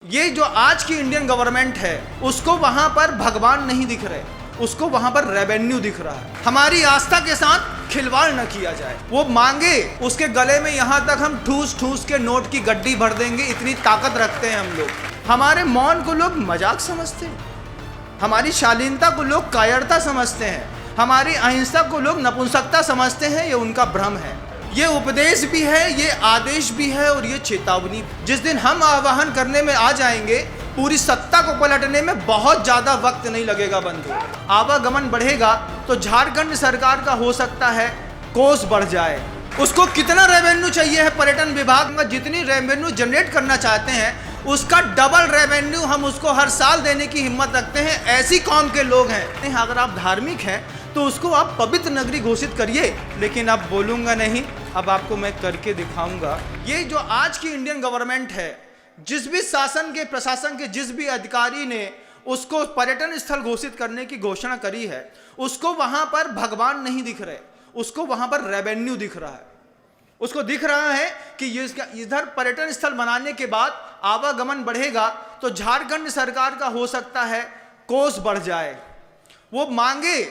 ये जो आज की इंडियन गवर्नमेंट है उसको वहां पर भगवान नहीं दिख रहे, उसको वहां पर रेवेन्यू दिख रहा है। हमारी आस्था के साथ खिलवाड़ न किया जाए। वो मांगे उसके गले में यहां तक हम ठूस ठूस के नोट की गड्डी भर देंगे, इतनी ताकत रखते हैं हम लोग। हमारे मौन को लोग मजाक समझते हैं, हमारी शालीनता को लोग कायरता समझते हैं, हमारी अहिंसा को लोग नपुंसकता समझते हैं। ये उनका भ्रम है। ये उपदेश भी है, ये आदेश भी है और ये चेतावनी। जिस दिन हम आवाहन करने में आ जाएंगे, पूरी सत्ता को पलटने में बहुत ज्यादा वक्त नहीं लगेगा बंधु। आवागमन बढ़ेगा तो झारखंड सरकार का हो सकता है कोस बढ़ जाए। उसको कितना रेवेन्यू चाहिए है पर्यटन विभाग में, जितनी रेवेन्यू जनरेट करना चाहते हैं उसका डबल रेवेन्यू हम उसको हर साल देने की हिम्मत रखते हैं। ऐसी कौम के लोग हैं। अगर आप धार्मिक हैं तो उसको आप पवित्र नगरी घोषित करिए, लेकिन अब बोलूंगा नहीं, अब आपको मैं करके दिखाऊंगा। ये जो आज की इंडियन गवर्नमेंट है, जिस भी शासन के प्रशासन के जिस भी अधिकारी ने उसको पर्यटन स्थल घोषित करने की घोषणा करी है, उसको वहां पर भगवान नहीं दिख रहे, उसको वहां पर रेवेन्यू दिख रहा है। उसको दिख रहा है कि ये इधर पर्यटन स्थल बनाने के बाद आवागमन बढ़ेगा तो झारखंड सरकार का हो सकता है कोस बढ़ जाए। वो मांगे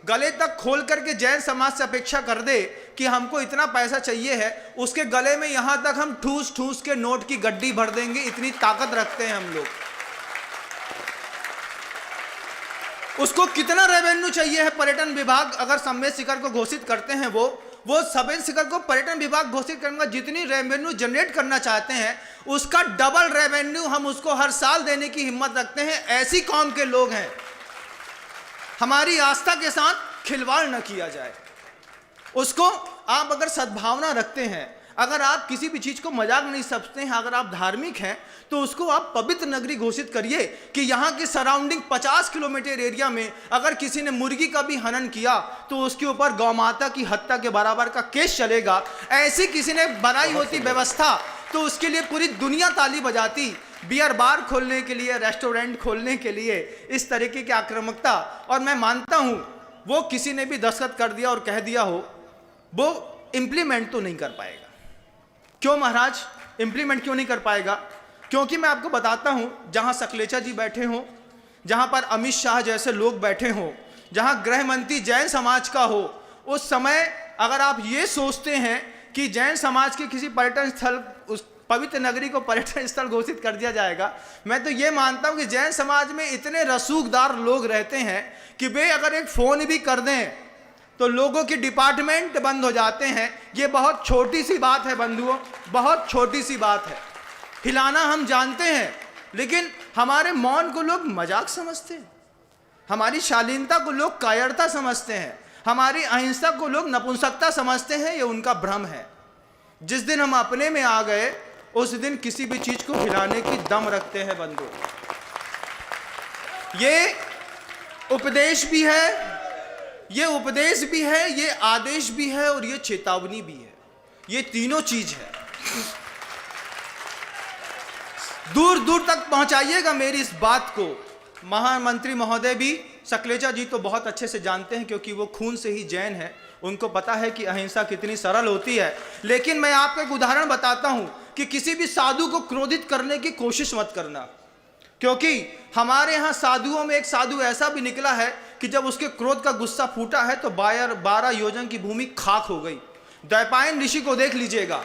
गले तक खोल करके जैन समाज से अपेक्षा कर दे कि हमको इतना पैसा चाहिए है, उसके गले में यहां तक हम ठूस ठूस के नोट की गड्डी भर देंगे, इतनी ताकत रखते हैं हम लोग। उसको कितना रेवेन्यू चाहिए है पर्यटन विभाग, अगर समेत शिखर को घोषित करते हैं वो समेत शिखर को पर्यटन विभाग घोषित करेंगे। जितनी रेवेन्यू जनरेट करना चाहते हैं उसका डबल रेवेन्यू हम उसको हर साल देने की हिम्मत रखते हैं। ऐसी कौम के लोग हैं। हमारी आस्था के साथ खिलवाड़ न किया जाए। उसको आप अगर सद्भावना रखते हैं, अगर आप किसी भी चीज को मजाक नहीं समझते हैं, अगर आप धार्मिक हैं तो उसको आप पवित्र नगरी घोषित करिए कि यहाँ के सराउंडिंग 50 किलोमीटर एरिया में अगर किसी ने मुर्गी का भी हनन किया तो उसके ऊपर गौ माता की हत्या के बराबर का केस चलेगा। ऐसी किसी ने बनाई होती व्यवस्था तो उसके लिए पूरी दुनिया ताली बजाती। बियर बार खोलने के लिए, रेस्टोरेंट खोलने के लिए इस तरीके की आक्रामकता, और मैं मानता हूं वो किसी ने भी दस्तखत कर दिया और कह दिया हो, वो इंप्लीमेंट तो नहीं कर पाएगा। क्यों महाराज इंप्लीमेंट क्यों नहीं कर पाएगा? क्योंकि मैं आपको बताता हूं, जहां सकलेचा जी बैठे हों, जहां पर अमित शाह जैसे लोग बैठे हों, जहां गृह मंत्री जैन समाज का हो, उस समय अगर आप ये सोचते हैं कि जैन समाज के किसी पर्यटन स्थल, उस पवित्र नगरी को पर्यटन स्थल घोषित कर दिया जाएगा, मैं तो ये मानता हूं कि जैन समाज में इतने रसूखदार लोग रहते हैं कि वे अगर एक फोन भी कर दें तो लोगों की डिपार्टमेंट बंद हो जाते हैं। ये बहुत छोटी सी बात है बंधुओं, बहुत छोटी सी बात है। हिलाना हम जानते हैं, लेकिन हमारे मौन को लोग मजाक समझते हैं, हमारी शालीनता को लोग कायरता समझते हैं, हमारी अहिंसा को लोग नपुंसकता समझते हैं। ये उनका भ्रम है। जिस दिन हम अपने में आ गए उस दिन किसी भी चीज को हिलाने की दम रखते हैं बंधु। ये उपदेश भी है, ये उपदेश भी है, ये आदेश भी है और ये चेतावनी भी है। ये तीनों चीज है। दूर दूर तक पहुंचाइएगा मेरी इस बात को। महामंत्री महोदय भी, सकलेचा जी तो बहुत अच्छे से जानते हैं क्योंकि वो खून से ही जैन है, उनको पता है कि अहिंसा कितनी सरल होती है। लेकिन मैं आपको एक उदाहरण बताता हूं कि किसी भी साधु को क्रोधित करने की कोशिश मत करना, क्योंकि हमारे यहां साधुओं में एक साधु ऐसा भी निकला है कि जब उसके क्रोध का गुस्सा फूटा है तो 12 योजन की भूमि खाक हो गई। द्वैपायन ऋषि को देख लीजिएगा।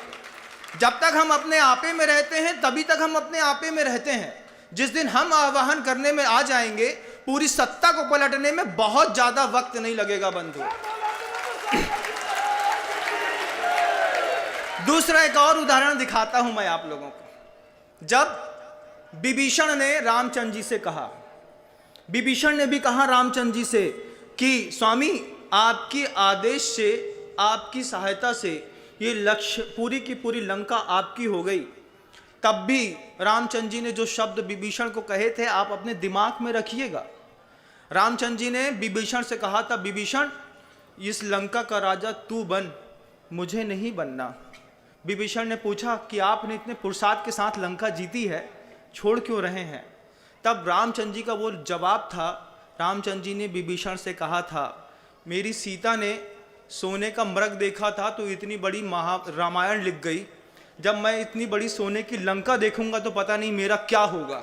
जब तक हम अपने आपे में रहते हैं तभी तक हम अपने आपे में रहते हैं। जिस दिन हम आवाहन करने में आ जाएंगे, पूरी सत्ता को पलटने में बहुत ज्यादा वक्त नहीं लगेगा बंधु। दूसरा एक और उदाहरण दिखाता हूं मैं आप लोगों को। जब विभीषण ने रामचंद्र जी से कहा, विभीषण ने भी कहा रामचंद्र जी से कि स्वामी आपकी आदेश से, आपकी सहायता से ये लक्ष्य पूरी की पूरी लंका आपकी हो गई। तब भी रामचंद्र जी ने जो शब्द विभीषण को कहे थे आप अपने दिमाग में रखिएगा। रामचंद्र जी ने विभीषण से कहा था, विभीषण इस लंका का राजा तू बन, मुझे नहीं बनना। विभीषण ने पूछा कि आपने इतने पुरुषार्थ के साथ लंका जीती है, छोड़ क्यों रहे हैं? तब रामचंद्र जी का वो जवाब था, रामचंद्र जी ने विभीषण से कहा था, मेरी सीता ने सोने का मृग देखा था तो इतनी बड़ी रामायण लिख गई, जब मैं इतनी बड़ी सोने की लंका देखूंगा तो पता नहीं मेरा क्या होगा।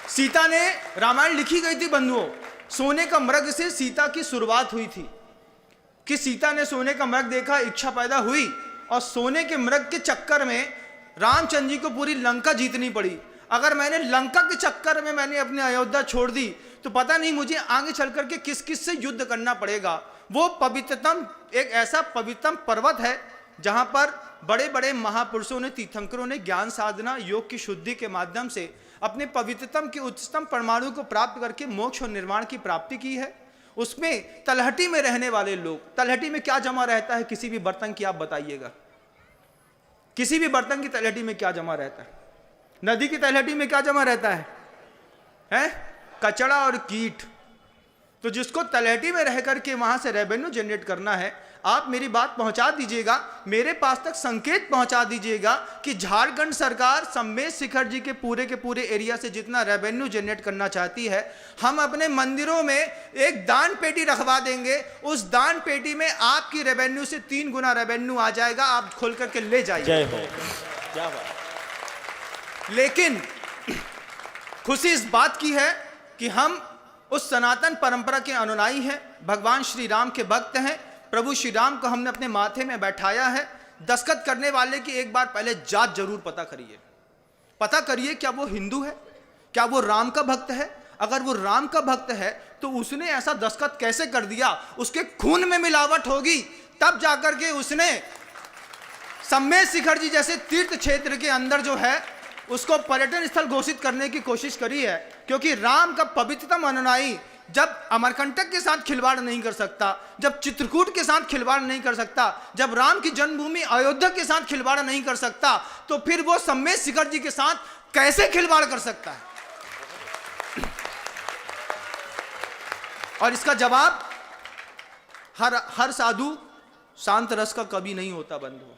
सीता ने, रामायण लिखी गई थी बंधुओं, सोने का मृग से सीता की शुरुआत हुई थी कि सीता ने सोने का मृग देखा, इच्छा पैदा हुई और सोने के मृग के चक्कर में रामचंद्र जी को पूरी लंका जीतनी पड़ी। अगर मैंने लंका के चक्कर में मैंने अपनी अयोध्या छोड़ दी तो पता नहीं मुझे आगे चल करके किस किस से युद्ध करना पड़ेगा। वो पवित्रतम, एक ऐसा पवित्रतम पर्वत है जहां पर बड़े बड़े महापुरुषों ने, तीर्थंकरों ने ज्ञान साधना, योग की शुद्धि के माध्यम से अपने पवित्रतम के उच्चतम परमाणु को प्राप्त करके मोक्ष और निर्वाण की प्राप्ति की है। उसमें तलहटी में रहने वाले लोग, तलहटी में क्या जमा रहता है किसी भी बर्तन की, आप बताइएगा, किसी भी बर्तन की तलहटी में क्या जमा रहता है? नदी की तलहटी में क्या जमा रहता है? कचरा और कीट। तो जिसको तलहटी में रह करके वहां से रेवेन्यू जनरेट करना है, आप मेरी बात पहुंचा दीजिएगा, मेरे पास तक संकेत पहुंचा दीजिएगा कि झारखंड सरकार सम्मेद शिखर जी के पूरे एरिया से जितना रेवेन्यू जनरेट करना चाहती है, हम अपने मंदिरों में एक दान पेटी रखवा देंगे। उस दान पेटी में आपकी रेवेन्यू से 3 गुना रेवेन्यू आ जाएगा, आप खोल करके ले जाइए। जय हो। क्या बात। लेकिन खुशी इस बात की है कि हम उस सनातन परंपरा के अनुयायी हैं, भगवान श्री राम के भक्त हैं। प्रभु श्री राम को हमने अपने माथे में बैठाया है। दस्तखत करने वाले की एक बार पहले जात जरूर पता करिए, पता करिए क्या वो हिंदू है, क्या वो राम का भक्त है। अगर वो राम का भक्त है तो उसने ऐसा दस्तखत कैसे कर दिया? उसके खून में मिलावट होगी, तब जाकर के उसने सम्मेद शिखर जी जैसे तीर्थ क्षेत्र के अंदर जो है उसको पर्यटन स्थल घोषित करने की कोशिश करी है। क्योंकि राम का पवित्रतम अनुयायी जब अमरकंटक के साथ खिलवाड़ नहीं कर सकता, जब चित्रकूट के साथ खिलवाड़ नहीं कर सकता, जब राम की जन्मभूमि अयोध्या के साथ खिलवाड़ नहीं कर सकता, तो फिर वो सम्मेद शिखर जी के साथ कैसे खिलवाड़ कर सकता है? और इसका जवाब हर साधु शांत रस का कभी नहीं होता बंधु,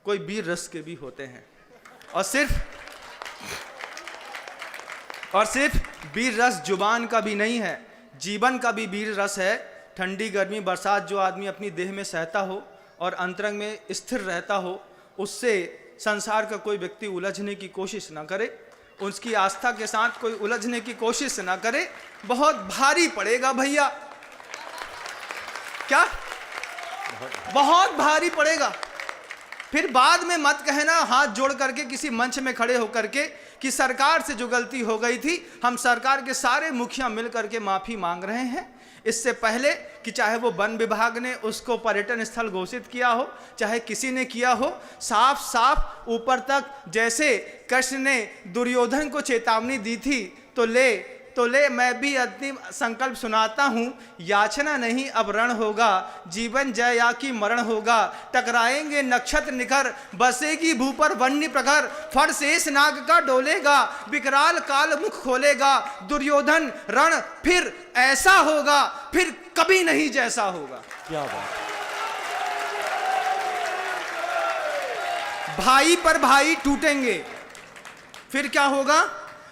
कोई वीर रस के भी होते हैं। और सिर्फ वीर रस जुबान का भी नहीं है, जीवन का भी वीर रस है। ठंडी गर्मी बरसात जो आदमी अपनी देह में सहता हो और अंतरंग में स्थिर रहता हो, उससे संसार का कोई व्यक्ति उलझने की कोशिश ना करे, उसकी आस्था के साथ कोई उलझने की कोशिश ना करे। बहुत भारी पड़ेगा भैया, क्या बहुत भारी पड़ेगा। फिर बाद में मत कहना हाथ जोड़ करके किसी मंच में खड़े होकर के कि सरकार से जो गलती हो गई थी, हम सरकार के सारे मुखिया मिल करके माफी मांग रहे हैं। इससे पहले कि चाहे वो वन विभाग ने उसको पर्यटन स्थल घोषित किया हो, चाहे किसी ने किया हो, साफ साफ ऊपर तक, जैसे कृष्ण ने दुर्योधन को चेतावनी दी थी, तो ले मैं भी अंतिम संकल्प सुनाता हूं, याचना नहीं अब रण होगा, जीवन जय या की मरण होगा, टकराएंगे नक्षत्र निखर, बसेगी भू पर वन्य प्रखर, फर शेष नाग का डोलेगा, विकराल काल मुख खोलेगा, दुर्योधन रण फिर ऐसा होगा, फिर कभी नहीं जैसा होगा। क्या बात। भाई पर भाई टूटेंगे, फिर क्या होगा?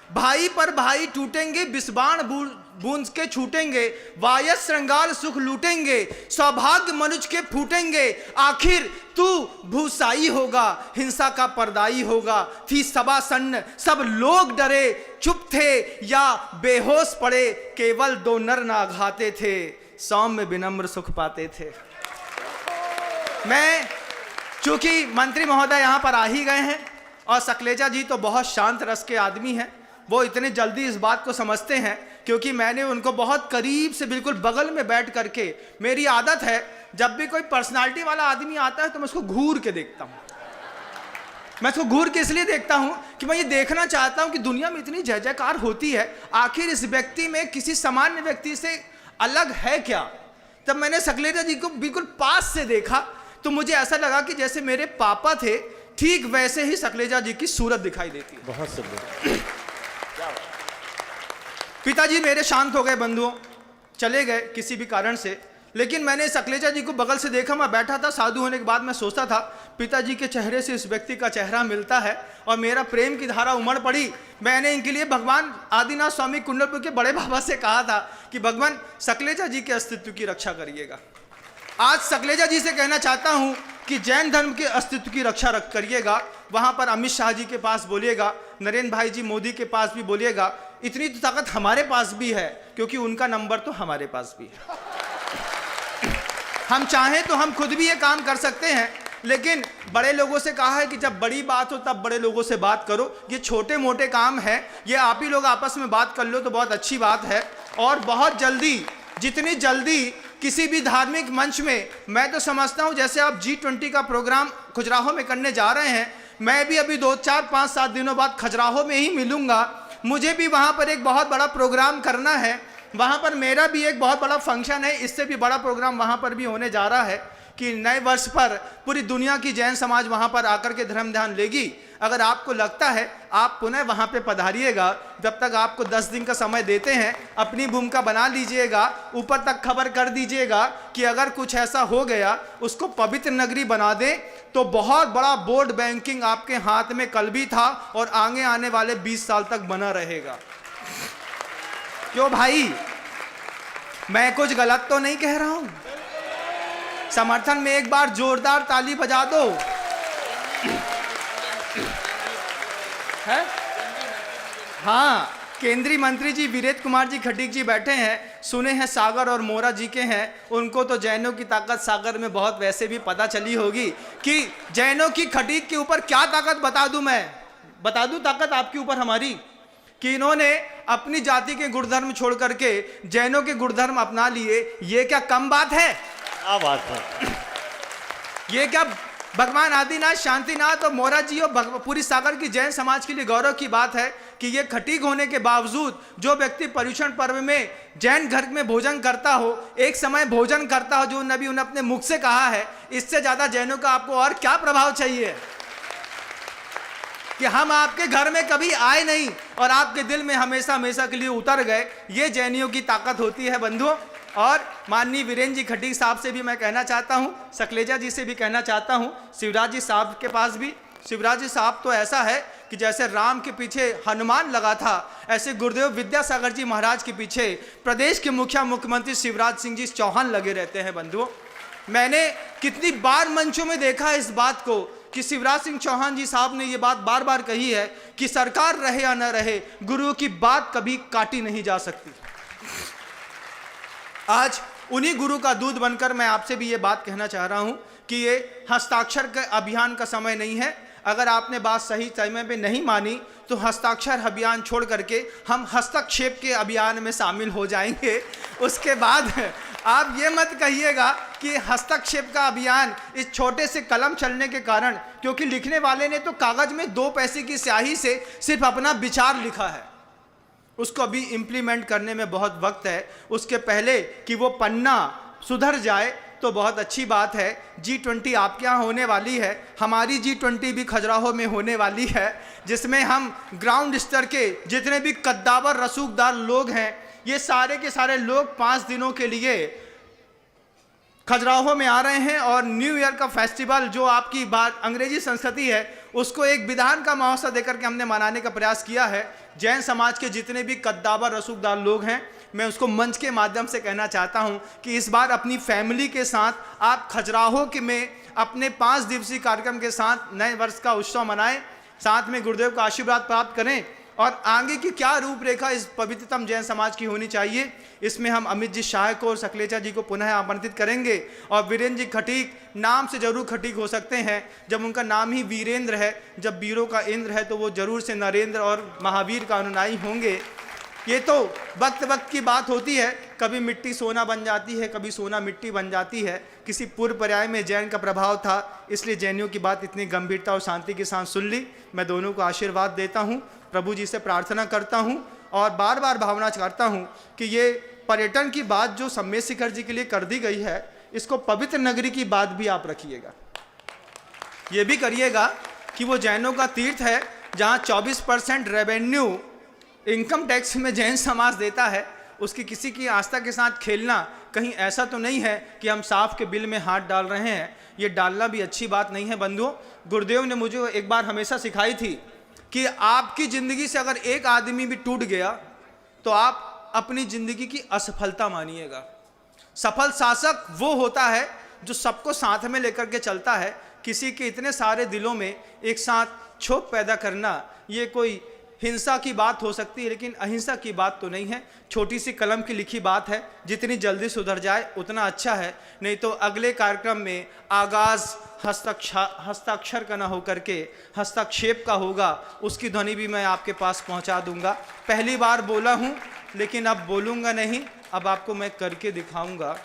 भाई पर भाई टूटेंगे, विषबाण बूंद के छूटेंगे, वायस श्रृंगार सुख लूटेंगे, सौभाग्य मनुष्य के फूटेंगे, आखिर तू भूसाई होगा, हिंसा का पर्दाई होगा। थी सभा सन्न, सब लोग डरे, चुप थे या बेहोश पड़े, केवल 2 नर ना घाते थे, सौम्य विनम्र सुख पाते थे। मैं, चूंकि मंत्री महोदय यहाँ पर आ ही गए हैं और सकलेजा जी तो बहुत शांत रस के आदमी हैं, वो इतने जल्दी इस बात को समझते हैं क्योंकि मैंने उनको बहुत करीब से बिल्कुल बगल में बैठ करके, मेरी आदत है जब भी कोई पर्सनालिटी वाला आदमी आता है तो मैं उसको घूर के देखता हूँ। मैं उसको घूर के इसलिए देखता हूँ कि मैं ये देखना चाहता हूँ कि दुनिया में इतनी जय जयकार होती है, आखिर इस व्यक्ति में किसी सामान्य व्यक्ति से अलग है क्या। तब मैंने सकलेजा जी को बिल्कुल पास से देखा तो मुझे ऐसा लगा कि जैसे मेरे पापा थे, ठीक वैसे ही सकलेजा जी की सूरत दिखाई देती है। बहुत सुंदर। पिताजी मेरे शांत हो गए बंधुओं, चले गए किसी भी कारण से, लेकिन मैंने सकलेजा जी को बगल से देखा। मैं बैठा था, साधु होने के बाद मैं सोचता था पिताजी के चेहरे से इस व्यक्ति का चेहरा मिलता है और मेरा प्रेम की धारा उमड़ पड़ी। मैंने इनके लिए भगवान आदिनाथ स्वामी कुंडलपुर के बड़े बाबा से कहा था कि भगवान सकलेजा जी के अस्तित्व की रक्षा करिएगा। आज सकलेजा जी से कहना चाहता हूं कि जैन धर्म के अस्तित्व की रक्षा करिएगा, वहाँ पर अमित शाह जी के पास बोलिएगा, नरेंद्र भाई जी मोदी के पास भी बोलिएगा। इतनी तो ताकत हमारे पास भी है, क्योंकि उनका नंबर तो हमारे पास भी है। हम चाहें तो हम खुद भी ये काम कर सकते हैं, लेकिन बड़े लोगों से कहा है कि जब बड़ी बात हो तब बड़े लोगों से बात करो। ये छोटे मोटे काम है, ये आप ही लोग आपस में बात कर लो तो बहुत अच्छी बात है। और बहुत जल्दी, जितनी जल्दी किसी भी धार्मिक मंच में, मैं तो समझता हूं जैसे आप G20 का प्रोग्राम खजुराहो में करने जा रहे हैं, मैं भी अभी 2, 4, 5, 7 दिनों बाद खजुराहो में ही मिलूंगा। मुझे भी वहां पर एक बहुत बड़ा प्रोग्राम करना है, वहां पर मेरा भी एक बहुत बड़ा फंक्शन है। इससे भी बड़ा प्रोग्राम वहां पर भी होने जा रहा है कि नए वर्ष पर पूरी दुनिया की जैन समाज वहां पर आकर के धर्म ध्यान लेगी। अगर आपको लगता है आप पुनः वहां पे पधारिएगा। जब तक आपको 10 दिन का समय देते हैं, अपनी भूमिका बना लीजिएगा, ऊपर तक खबर कर दीजिएगा कि अगर कुछ ऐसा हो गया उसको पवित्र नगरी बना दें, तो बहुत बड़ा बोर्ड बैंकिंग आपके हाथ में कल भी था और आगे आने वाले 20 साल तक बना रहेगा। क्यों भाई, मैं कुछ गलत तो नहीं कह रहा हूं? समर्थन में एक बार जोरदार ताली बजा दो। है? हाँ, केंद्रीय मंत्री जी वीरेंद्र कुमार जी खटीक जी बैठे हैं, सुने हैं सागर और मोरा जी के हैं। उनको तो जैनों की ताकत सागर में बहुत वैसे भी पता चली होगी कि जैनों की खटीक के ऊपर क्या ताकत बता दूं। मैं बता दूं ताकत आपके ऊपर हमारी, कि इन्होंने अपनी जाति के गुणधर्म छोड़ करके जैनों के गुणधर्म अपना लिए। ये क्या कम बात है? क्या बात है? ये क्या भगवान आदिनाथ, शांतिनाथ और मोरा जी और पूरी सागर की जैन समाज के लिए गौरव की बात है कि ये खटीक होने के बावजूद जो व्यक्ति पर्युषण पर्व में जैन घर में भोजन करता हो, एक समय भोजन करता हो, जो नबी उन्होंने अपने मुख से कहा है, इससे ज्यादा जैनों का आपको और क्या प्रभाव चाहिए कि हम आपके घर में कभी आए नहीं और आपके दिल में हमेशा हमेशा के लिए उतर गए। ये जैनियों की ताकत होती है बंधुओं। और माननीय वीरेंद्र जी खटीक साहब से भी मैं कहना चाहता हूं, सकलेजा जी से भी कहना चाहता हूं, शिवराज जी साहब के पास भी। शिवराज जी साहब तो ऐसा है कि जैसे राम के पीछे हनुमान लगा था, ऐसे गुरुदेव विद्यासागर जी महाराज के पीछे प्रदेश के मुख्यमंत्री शिवराज सिंह जी चौहान लगे रहते हैं बंधुओं। मैंने कितनी बार मंचों में देखा है इस बात को कि शिवराज सिंह चौहान जी साहब ने ये बात बार बार कही है कि सरकार रहे या न रहे, गुरुओं की बात कभी काटी नहीं जा सकती। आज उन्हीं गुरु का दूध बनकर मैं आपसे भी ये बात कहना चाह रहा हूं कि ये हस्ताक्षर के अभियान का समय नहीं है। अगर आपने बात सही समय पे नहीं मानी तो हस्ताक्षर अभियान छोड़ करके हम हस्तक्षेप के अभियान में शामिल हो जाएंगे। उसके बाद आप ये मत कहिएगा कि हस्तक्षेप का अभियान इस छोटे से कलम चलने के कारण, क्योंकि लिखने वाले ने तो कागज में 2 पैसे की स्याही से सिर्फ अपना विचार लिखा है, उसको अभी इम्प्लीमेंट करने में बहुत वक्त है। उसके पहले कि वो पन्ना सुधर जाए तो बहुत अच्छी बात है। G20 आपके यहाँ होने वाली है, हमारी G20 भी खजुराहो में होने वाली है, जिसमें हम ग्राउंड स्तर के जितने भी कद्दावर रसूखदार लोग हैं, ये सारे के सारे लोग 5 दिनों के लिए खजुराहो में आ रहे हैं। और न्यू ईयर का फेस्टिवल जो आपकी बात अंग्रेजी संस्कृति है, उसको एक विधान का महोत्सव देकर के हमने मनाने का प्रयास किया है। जैन समाज के जितने भी कद्दावर रसूखदार लोग हैं, मैं उसको मंच के माध्यम से कहना चाहता हूं कि इस बार अपनी फैमिली के साथ आप खजुराहो के में अपने 5 दिवसीय कार्यक्रम के साथ नए वर्ष का उत्सव मनाएं, साथ में गुरुदेव का आशीर्वाद प्राप्त करें। और आगे की क्या रूपरेखा इस पवित्रतम जैन समाज की होनी चाहिए, इसमें हम अमित जी शाह को और सकलेचा जी को पुनः आमंत्रित करेंगे। और वीरेंद्र जी खटीक, नाम से जरूर खटीक हो सकते हैं, जब उनका नाम ही वीरेंद्र है, जब वीरों का इंद्र है तो वो जरूर से नरेंद्र और महावीर का अनुयायी होंगे। ये तो वक्त वक्त की बात होती है, कभी मिट्टी सोना बन जाती है, कभी सोना मिट्टी बन जाती है। किसी पूर्व पर्याय में जैन का प्रभाव था, इसलिए जैनियों की बात इतनी गंभीरता और शांति के साथ सुन ली। मैं दोनों को आशीर्वाद देता हूँ, प्रभु जी से प्रार्थना करता हूँ और बार बार भावना करता हूँ कि ये पर्यटन की बात जो सम्मेद शिखर जी के लिए कर दी गई है, इसको पवित्र नगरी की बात भी आप रखिएगा। ये भी करिएगा कि वो जैनों का तीर्थ है जहाँ 24% रेवेन्यू इनकम टैक्स में जैन समाज देता है। उसकी किसी की आस्था के साथ खेलना कहीं ऐसा तो नहीं है कि हम साफ के बिल में हाथ डाल रहे हैं, ये डालना भी अच्छी बात नहीं है बंधुओं। गुरुदेव ने मुझे एक बार हमेशा सिखाई थी कि आपकी ज़िंदगी से अगर एक आदमी भी टूट गया तो आप अपनी ज़िंदगी की असफलता मानिएगा। सफल शासक वो होता है जो सबको साथ में लेकर के चलता है। किसी के इतने सारे दिलों में एक साथ क्षोभ पैदा करना, ये कोई हिंसा की बात हो सकती है, लेकिन अहिंसा की बात तो नहीं है। छोटी सी कलम की लिखी बात है, जितनी जल्दी सुधर जाए उतना अच्छा है। नहीं तो अगले कार्यक्रम में आगाज़ हस्ताक्षर का ना हो करके हस्तक्षेप का होगा, उसकी ध्वनि भी मैं आपके पास पहुंचा दूंगा। पहली बार बोला हूं, लेकिन अब बोलूंगा नहीं, अब आपको मैं करके दिखाऊंगा।